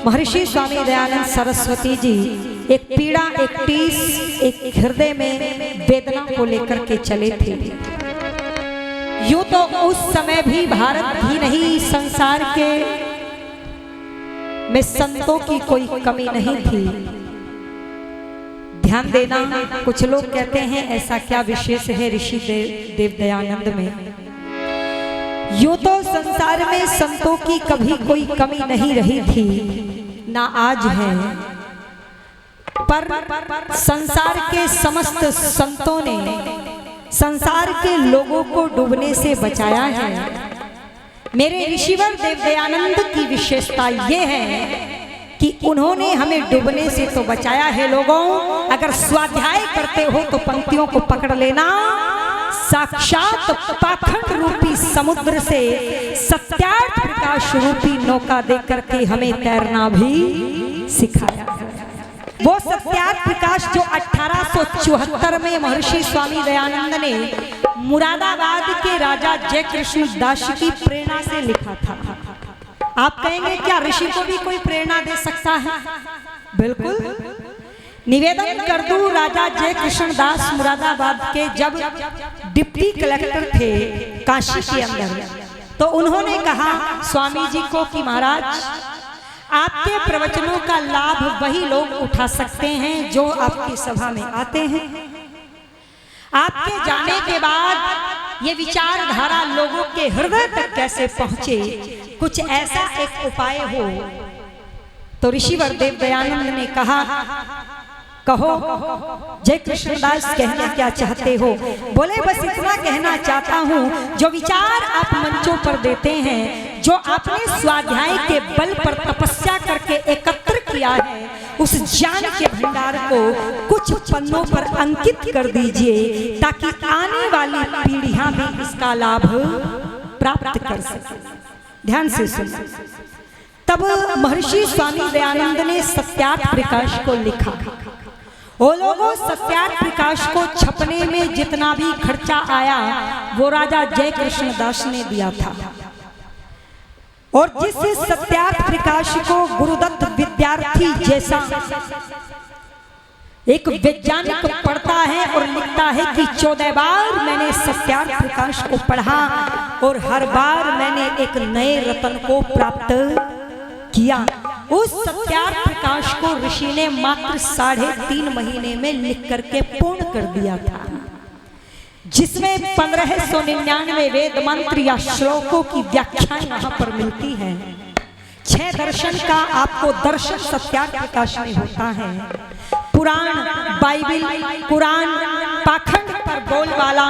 महर्षि स्वामी दयानंद सरस्वती जी एक पीड़ा, एक टीस, एक हृदय में वेदना को लेकर के चले थे। यूं तो उस समय भी भारत ही नहीं, संसार के में संतों की कोई कमी नहीं थी। ध्यान देना, कुछ लोग कहते हैं ऐसा क्या विशेष है ऋषि देव दयानंद में। यूं तो संसार में संतों की कभी कोई कमी नहीं रही थी, ना आज है, पर संसार के समस्त संतों ने संसार के लोगों को डूबने से बचाया है। मेरे ऋषिवर देव दयानंद की विशेषता ये है कि उन्होंने हमें डूबने से तो बचाया है। लोगों, अगर स्वाध्याय करते हो तो पंक्तियों को पकड़ लेना। साक्षात पाखंड रूपी समुद्र से सत्यार्थ प्रकाश रूपी नौका देकर के हमें तैरना भी सिखाया। वो सत्यार्थ प्रकाश जो 1874 में महर्षि स्वामी दयानंद ने मुरादाबाद के राजा जय कृष्ण दास की प्रेरणा से लिखा था। आप कहेंगे क्या ऋषि को भी कोई प्रेरणा दे सकता है? बिल्कुल। निवेदन कर दूं, राजा जय कृष्ण दास मुरादाबाद के जब डिप्टी कलेक्टर थे काशी के अंदर, तो उन्होंने कहा स्वामी जी को कि महाराज, आपके प्रवचनों का लाभ वही लोग उठा सकते हैं जो आपकी सभा में आते हैं। आपके जाने के बाद ये विचारधारा लोगों के हृदय तक कैसे पहुंचे, कुछ ऐसा एक उपाय हो। तो ऋषिवर देव दयानंद ने कहा, कहो जय कृष्णदास, कहना क्या चाहते हो? बोले बस इतना कहना चाहता हूँ, जो विचार आप मंचों पर देते हैं, जो आपने स्वाध्याय के बल पर तपस्या करके एकत्र किया है, उस ज्ञान के भंडार को कुछ पन्नों पर अंकित कर दीजिए, ताकि आने वाली पीढ़ियां भी इसका लाभ प्राप्त कर सके। ध्यान से सुनिए। तब महर्षि स्वामी दयानंद ने सत्यार्थ प्रकाश को लिखा। वो लोगों, सत्यार्थ प्रकाश को छपने में जितना भी खर्चा आया वो राजा जय कृष्ण दास ने दिया था। और जिस सत्यार्थ प्रकाश को गुरुदत्त विद्यार्थी जैसा एक वैज्ञानिक पढ़ता है और लिखता है कि 14 बार मैंने सत्यार्थ प्रकाश को पढ़ा और हर बार मैंने एक नए रत्न को प्राप्त किया, उस सत्यार्थ प्रकाश को ऋषि ने मात्र 3.5 महीने में लिख करके पूर्ण कर दिया था, जिसमें 1599 वेद मंत्र या श्लोकों की व्याख्या यहाँ पर मिलती है। 6 दर्शन का आपको दर्शन सत्यार्थ प्रकाश में होता है। पुराण, बाइबिल, कुरान, पाखंड पर बोलबाला,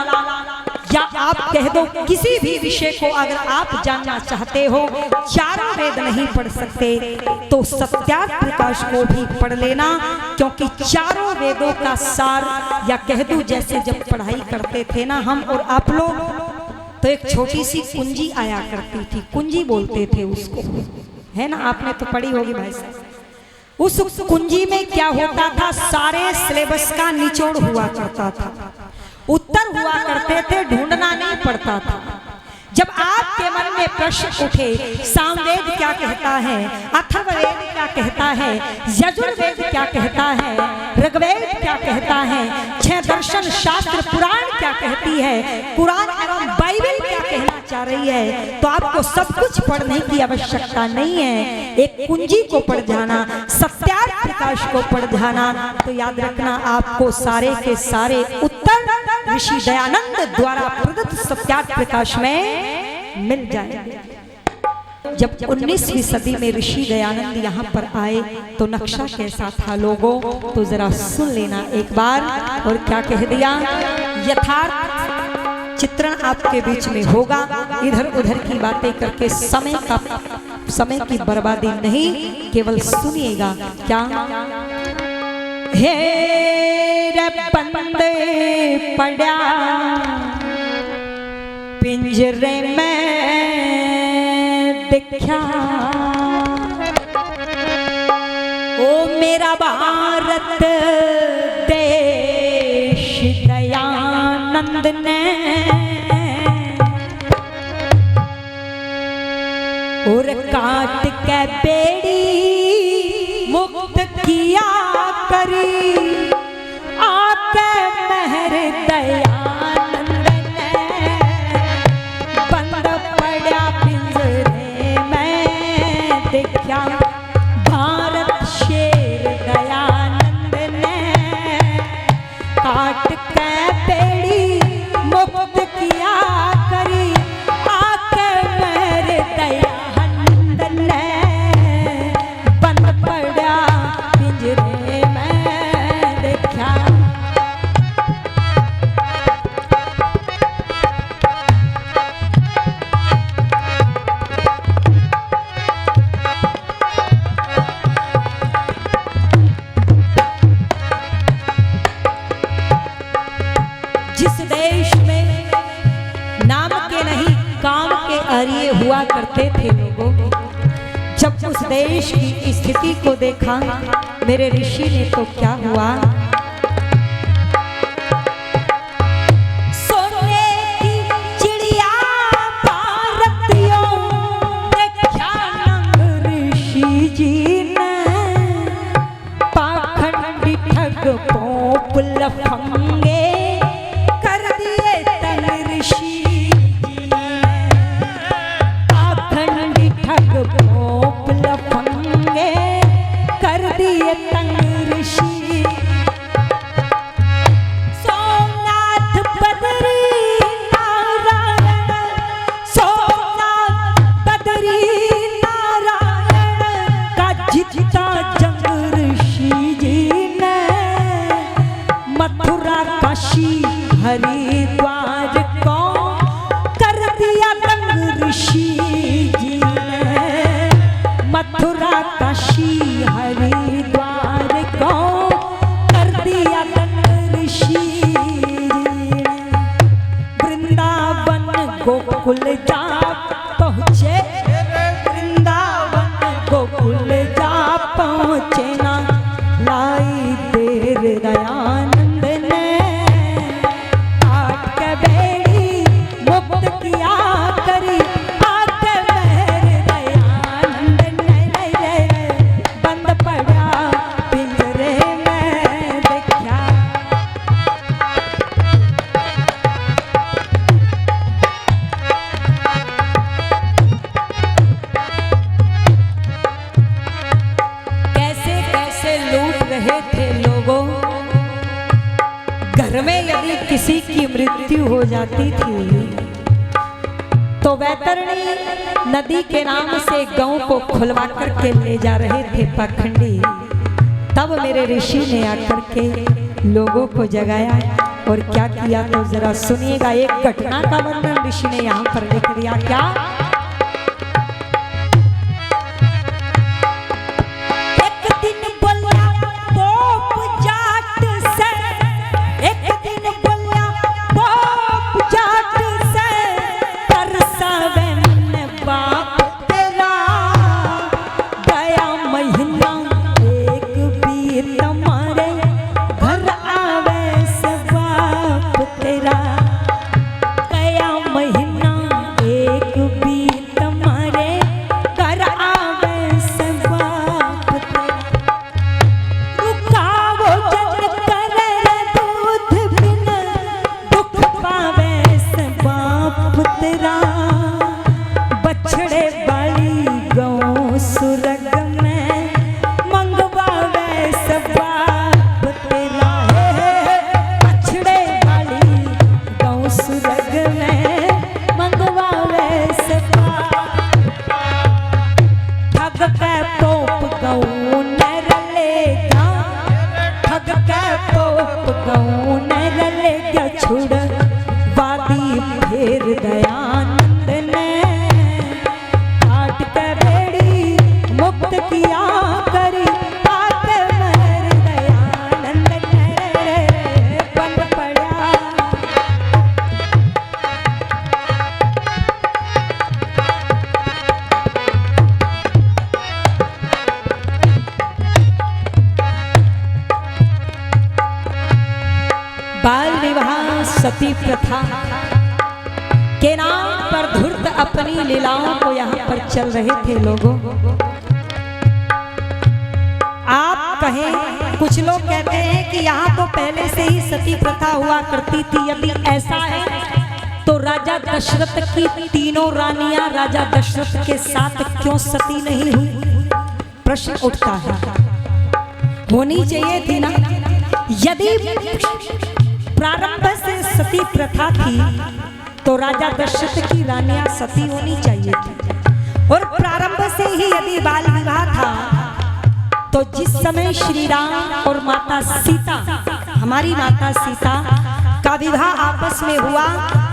या आप कह दो किसी भी विषय को अगर आप जानना चाहते हो, चारों वेद नहीं पढ़ सकते तो सत्यार्थ प्रकाश को भी पढ़ लेना, क्योंकि चारों वेदों का सार, या कह दूं जैसे जब पढ़ाई करते थे ना हम और आप लोग, तो एक छोटी सी कुंजी आया करती थी, कुंजी बोलते थे उसको, है ना? आपने तो पढ़ी होगी भाई साहब। उस कुंजी में क्या होता था? सारे सिलेबस का निचोड़ हुआ करता था, उत्तर हुआ करते थे, ढूंढना नहीं पड़ता था। जब आपके मन में प्रश्न उठे, सामवेद क्या कहता है, अथर्ववेद क्या कहता है, यजुर्वेद क्या कहता है, ऋग्वेद क्या कहता है, 6 दर्शन शास्त्र पुराण क्या कहती है, कुरान एवं बाइबिल क्या कहना चाह रही है, तो आपको सब कुछ पढ़ने की आवश्यकता नहीं है। एक कुंजी को पढ़ जाना, सत्यार्थ प्रकाश को पढ़ जाना, तो याद रखना आपको सारे के सारे उत्तर ऋषि दयानंद द्वारा प्रदत्त सत्यार्थ प्रकाश में मिल जाए। जब 19वीं सदी में ऋषि दयानंद यहाँ पर आए तो नक्शा कैसा था लोगों, तो जरा सुन लेना एक बार। और क्या कह दिया? यथार्थ चित्रण आपके बीच में होगा, इधर उधर की बातें करके समय की बर्बादी नहीं, केवल सुनिएगा। क्या? हेरे बंदे पड़ा पिंजरे में दिखा, ओ मेरा भारत देश दयानंद ने, और काट के बेड़ी किया करी आके मेहर दयानंद ने बंद पड़ा पिंजरे में देखा भारत शेर दयानंद ने काट के बेड़ी मुक्त किया करी आके मेरे दयानंद ने बंद पड़ा पिंजरे में देखा। जिस देश में नाम के नहीं काम के आर्य हुआ करते थे लोगों, जब उस देश की स्थिति को देखा मेरे ऋषि ने तो क्या हुआ, सोने की चिड़िया भारतियों देखा नंग ऋषि जी ने पाखंडी ठग पोप लफंगे कर दिए तन ऋषि जी ने पाखंडी ठग पोप लफंगे कर दिए तन ऋषि। सोमनाथ बदरी नारायण सोमनाथ बदरी नारायण का जितना जंग ऋषि जी ने मथुरा काशी हरिद्वार को कर दिया तंग ऋषि जी ने मथुरा काशी हरिद्वार को कर दिया तंग ऋषि जी ने। वृंदावन गोकुल जा पहुँचे वृंदावन गोकुल जा पहुँचे ना लाई देर दयानंद ने काट के बेड़ी मुक्त किया करी आके मेहर दयानंद ने बंद पड़ा पिंजरे में देखा। कैसे कैसे लूट रहे थे लोगों, घर में यदि किसी की मृत्यु हो जाती थी तो वैतरणी नदी के नाम से गांव को खुलवा करके ले जा रहे थे पाखंडी। तब मेरे ऋषि ने आकर के लोगों को जगाया और क्या किया तो जरा सुनिएगा। एक घटना का वर्णन ऋषि ने यहाँ पर लिख दिया। क्या एक दिन बोला पोप जाट से एक दिन बोला पोप जाट से तरसावे मन बाप तेरा गया महीना एक भी तुम्हारे घर आवे से बाप तेरा गया महीना एक भी तुम्हारे घर आवे से बाप तेरा। रुकावो जग करे दूध बिन दुख पावे से बाप तेरा बछड़े वाली गौ सुरग में मंगवावे से बाप तेरा। बछड़े वाली गौ सुरग में मंगवावे से बाप। ठग के पोप गौ नर लेगा ठग के पोप गौ नर लेगा छुड़ वादी फेर दयानंद ने काट के बेड़ी मुक्त किया करी आके मेहर दयानंद ने बंद पड़ा। बाल विवाह सती प्रथा के नाम पर धूर्त अपनी लीलाओं को यहाँ पर चल रहे थे लोगों। आप कहें कुछ लोग कहते हैं कि यहाँ तो पहले से ही सती प्रथा हुआ करती थी। यदि ऐसा है तो राजा दशरथ की तीनों रानियां राजा दशरथ के साथ क्यों सती नहीं हुई? प्रश्न उठता है। होनी चाहिए थी ना। यदि प्रारंभ से सती प्रथा थी तो राजा दशरथ की रानियां सती होनी चाहिए थी। और प्रारंभ से ही यदि बाल विवाह था तो जिस समय श्री राम और माता सीता, हमारी माता सीता का विवाह आपस में हुआ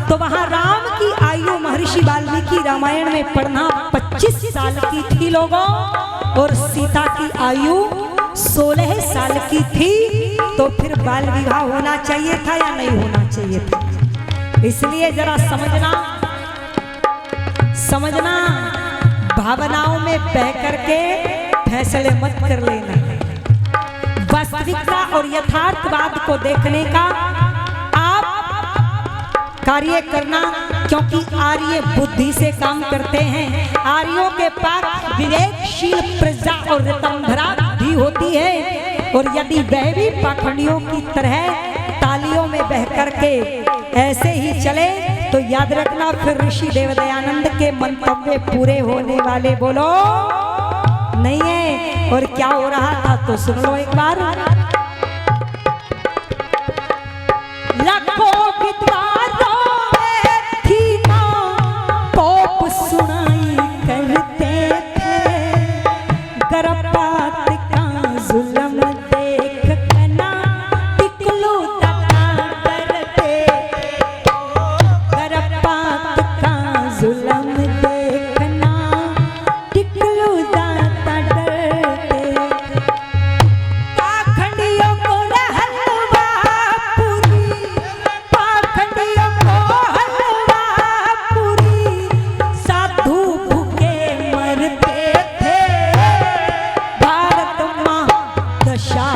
तो वहां राम की आयु महर्षि वाल्मीकि रामायण में पढ़ना 25 साल की थी लोगों, और सीता की आयु 16 साल की थी। तो फिर बाल विवाह होना चाहिए था या नहीं होना चाहिए था? इसलिए जरा समझना, भावनाओं में बह करके फैसले मत कर लेना। वास्तविकता और यथार्थवाद को देखने का आप कार्य करना, क्योंकि आर्य बुद्धि से काम करते हैं। आर्यों के पास विवेकशील प्रजा और ऋतंभरा भी होती है, और यदि वह भी पाखंडियों की तरह तालियों में बह करके ऐसे ही चले तो याद रखना फिर ऋषि देवदयानंद के मंतव्य पूरे होने वाले बोलो नहीं है। और क्या हो रहा था तो सुन लो एक बार। लाखों विद्वानों में थी ना कोप सुनाई करते थे, गर्भपात का जुल्म देख कना टिकलू दगा करते, गर्भपात का जुल्म देखना टिकलू दाता डरते, पाखंडियों को हलवा पूरी, पाखंडियों को हलवा पूरी, साधु भूखे मरते थे, भारत माँ दशा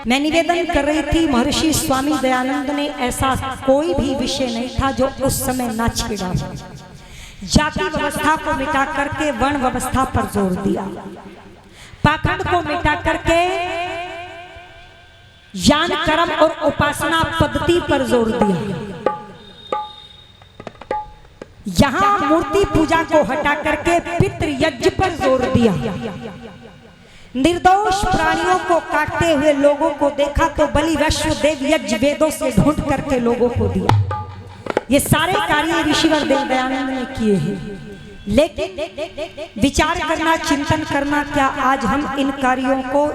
मैं निवेदन कर रही थी, महर्षि स्वामी दयानंद ने ऐसा कोई भी विषय नहीं था जो उस समय ना छेड़ा हो। जाति व्यवस्था को मिटा करके वर्ण व्यवस्था पर जोर दिया, पाखंड को मिटा करके ज्ञान कर्म और उपासना पद्धति पर जोर दिया। यहां मूर्ति पूजा को हटा करके पितृ यज्ञ पर जोर दिया। निर्दोष प्राणियों को काटते हुए लोगों को देखा तो बलि वैश्व देव यज्ञ वेदों से ढूंढ करके लोगों को दिया। ये सारे कार्य ऋषिवर देव दयानंद ने किए हैं। लेकिन विचार करना, चिंतन करना, क्या आज हम इन कार्यों को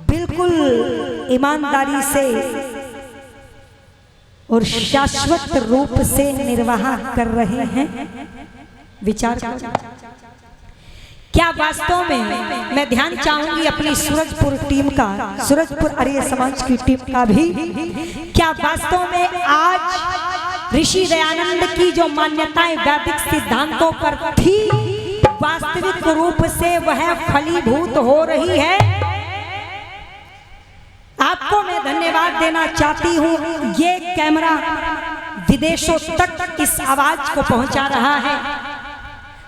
बिल्कुल ईमानदारी से और शाश्वत रूप से निर्वाह कर रहे हैं? विचार करो। क्या वास्तव में मैं ध्यान चाहूंगी अपनी सूरजपुर टीम का, सूरजपुर आर्य समाज की टीम का भी, क्या वास्तव में आज ऋषि दयानंद की जो मान्यताएं वैदिक सिद्धांतों पर थी वास्तविक रूप से वह फलीभूत हो रही है? आपको मैं धन्यवाद देना चाहती हूं। ये कैमरा विदेशों तक इस आवाज को पहुंचा रहा है।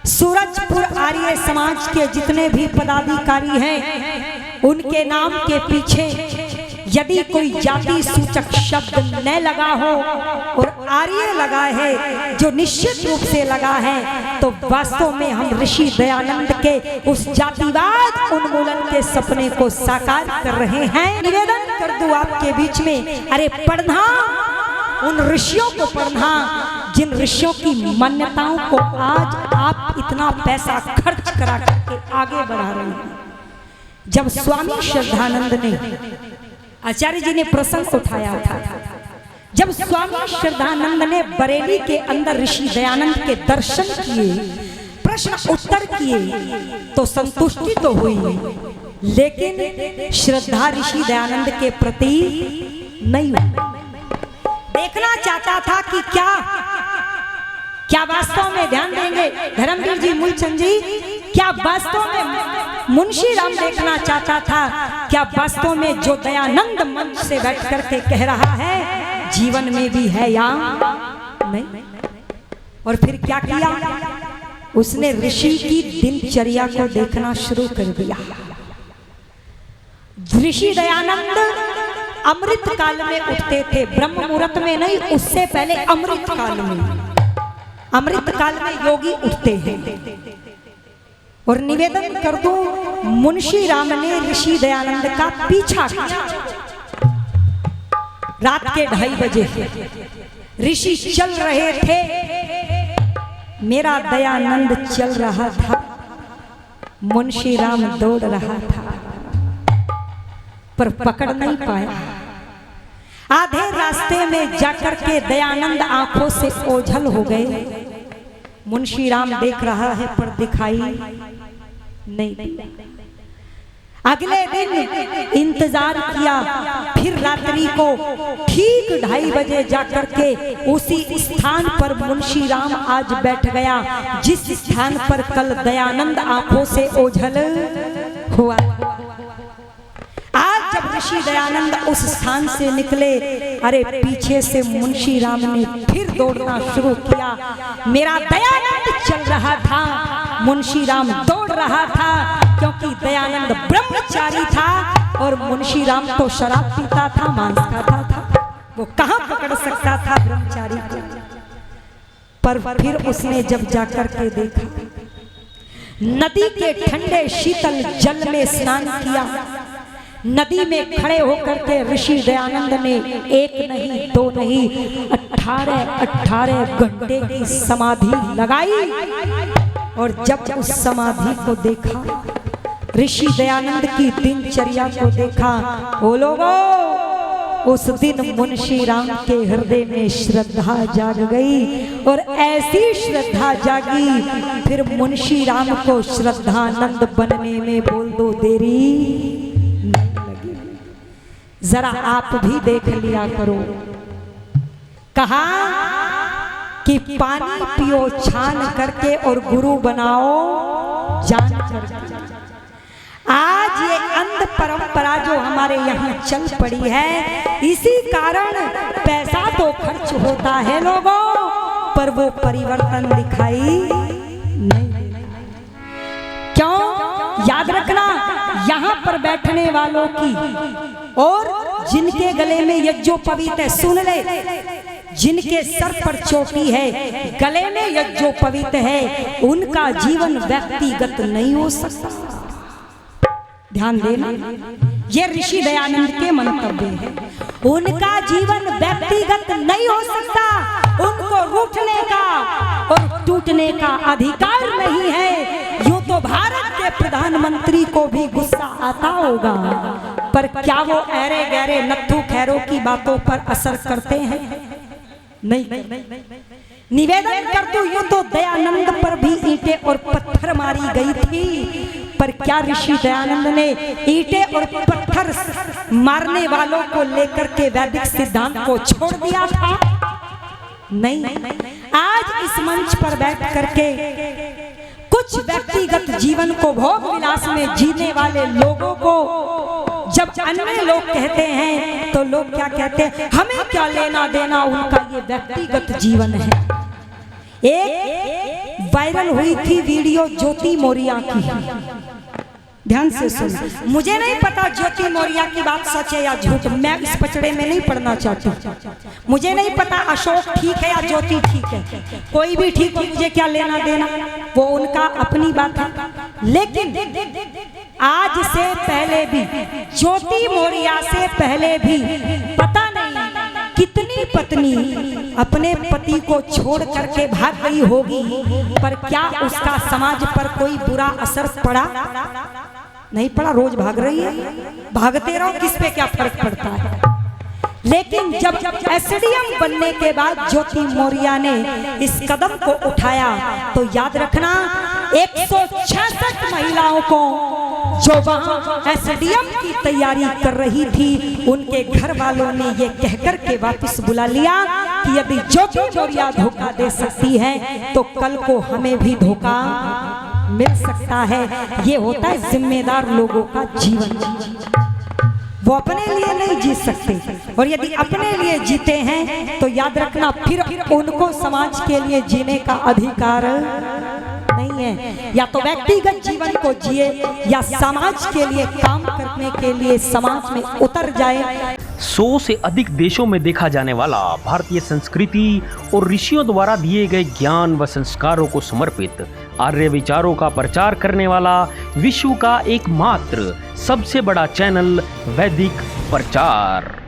सूरजपुर आर्य समाज के जितने भी पदाधिकारी हैं, उनके नाम के पीछे यदि कोई जाति सूचक शब्द न लगा हो और आर्य लगा है, जो निश्चित रूप से लगा है, तो वास्तव में हम ऋषि दयानंद के उस जातिवाद उन्मूलन के सपने को साकार कर रहे हैं। निवेदन कर दूं आपके बीच में, अरे पढ़ना उन ऋषियों को, पढ़ना जिन ऋषियों की मान्यताओं को आज आप इतना पैसा खर्च करा करके आगे बढ़ा रहे हैं। जब स्वामी श्रद्धानंद ने, आचार्य जी ने प्रसंग उठाया था, जब स्वामी श्रद्धानंद ने बरेली के अंदर ऋषि दयानंद के दर्शन किए, प्रश्न उत्तर किए, तो संतुष्टि तो हुई, लेकिन श्रद्धा ऋषि दयानंद के प्रति नहीं हुई। देखना चाहता था कि क्या वास्तव में, ध्यान देंगे धर्मवीर जी, मूलचंद जी, क्या वास्तव में मुंशी राम देखना चाहता था, क्या वास्तव में जो दयानंद मंच से बैठ करके कह रहा है जीवन में भी है या नहीं? और फिर क्या किया उसने? ऋषि की दिनचर्या को देखना शुरू कर दिया। ऋषि दयानंद अमृत काल में उठते थे, ब्रह्म मुहूर्त में नहीं, उससे पहले अमृत काल में। अमृत काल में योगी उठते हैं। और निवेदन कर दूं, मुंशी राम ने ऋषि दयानंद का पीछा किया। रात के 2:30 बजे ऋषि चल रहे थे, मेरा दयानंद चल रहा था, मुंशी राम दौड़ रहा था, पर पकड़ नहीं पाया। आधे रास्ते में जाकर के दयानंद आंखों से ओझल हो गए। मुंशी राम देख रहा है पर दिखाई नहीं। अगले दिन इंतजार किया, फिर रात्रि को ठीक 2:30 बजे जाकर के उसी स्थान पर मुंशी राम आज बैठ गया जिस स्थान पर कल दयानंद आंखों से ओझल हुआ। आज जब ऋषि दयानंद उस स्थान से निकले, अरे पीछे से मुंशी राम ने फिर दौड़ना शुरू किया। मेरा दयानंद चल रहा था, मुंशी राम दौड़ रहा था, क्योंकि दयानंद ब्रह्मचारी था और मुंशी राम तो शराब पीता था, मांस खाता था, वो कहां पकड़ सकता था ब्रह्मचारी को। पर फिर उसने जब जाकर के देखा, नदी के ठंडे शीतल जल में स्नान किया। नदी में खड़े होकर के ऋषि दयानंद ने 1 नहीं 2 नहीं 18 घंटे की समाधि लगाई। और जब उस समाधि को देखा, ऋषि दयानंद की दिनचर्या को देखा, ओ लोगों, उस दिन मुंशी राम के हृदय में श्रद्धा जाग गई। और ऐसी श्रद्धा जागी, फिर मुंशी राम को श्रद्धानंद बनने में बोल दो देरी। जरा आप भी देख लिया करो। कहा कि पानी पियो छान करके और गुरु बनाओ जान करके। आज ये अंध परंपरा जो हमारे यहाँ चल पड़ी है, इसी कारण पैसा तो खर्च होता है लोगों, पर वो परिवर्तन दिखाई नहीं। क्यों? याद रखना, यहाँ पर बैठने वालों की और जिनके गले में यज्ञोपवीत है, सुन ले, जिनके सर पर चोटी है, गले में यज्ञोपवीत है, उनका जीवन व्यक्तिगत नहीं हो सकता। ध्यान देना, ये ऋषि दयानंद के मंतव्य है। उनका जीवन व्यक्तिगत नहीं हो सकता, उनको रूठने का और टूटने का अधिकार नहीं है। यूं तो भारत के प्रधानमंत्री को भी गुस्सा आता होगा, पर क्या वो ऐरे गहरे नत्थू खैरों की बातों पर असर करते हैं? नहीं। निवेदन कर दूं, यूं तो दयानंद पर भी ईंटें और पत्थर मारी गई थी, पर क्या ऋषि दयानंद ने ईंटें और पत्थर मारने वालों को लेकर के वैदिक सिद्धांत को छोड़ दिया था? नहीं। आज इस मंच पर बैठ करके कुछ व्यक्तिगत जीवन को भोग विलास में जीने वाले लोगों को जब अन्य लोग कहते हैं तो लोग क्या कहते हैं? हमें क्या लेना देना, उनका ये व्यक्तिगत जीवन है। एक वायरल हुई थी वीडियो ज्योति मौर्य की, ध्यान से सुन। मुझे नहीं पता ज्योति मौर्य की बात सच है या झूठ, मैं इस पचड़े में नहीं पढ़ना चाहती। मुझे नहीं पता अशोक ठीक है या ज्योति ठीक है, कोई भी ठीक हो, मुझे क्या लेना देना, वो उनका अपनी बात है। लेकिन आज से पहले भी, ज्योति मौर्य से पहले भी पता नहीं कितनी पत्नी अपने पति को छोड़ करके भाग गई होगी, पर क्या उसका समाज पर कोई बुरा असर पड़ा? नहीं पड़ा। रोज भाग रही है, भागते रहो, किस पे क्या फर्क पड़ता है। लेकिन जब एसडीएम बनने के बाद ज्योति मौर्य ने इस कदम को उठाया, तो याद रखना 166 महिलाओं को जो वहां एसडीएम की तैयारी कर रही थी, उनके घर वालों ने ये कहकर के वापस बुला लिया कि यदि ज्योति मौर्य धोखा दे सकती है तो कल को हमें भी धोखा मिल सकता है। ये होता है जिम्मेदार लोगों का जीवन। वो अपने लिए नहीं जी सकते, और यदि अपने लिए जीते हैं तो याद रखना फिर उनको समाज के लिए जीने का अधिकार नहीं है। या तो व्यक्तिगत जीवन को जिए या समाज के लिए काम करने के लिए समाज में उतर जाए। 100 से अधिक देशों में देखा जाने वाला भारतीय संस्कृति और ऋषियों द्वारा दिए गए ज्ञान व संस्कारों को समर्पित आर्य विचारों का प्रचार करने वाला विश्व का एकमात्र सबसे बड़ा चैनल वैदिक प्रचार।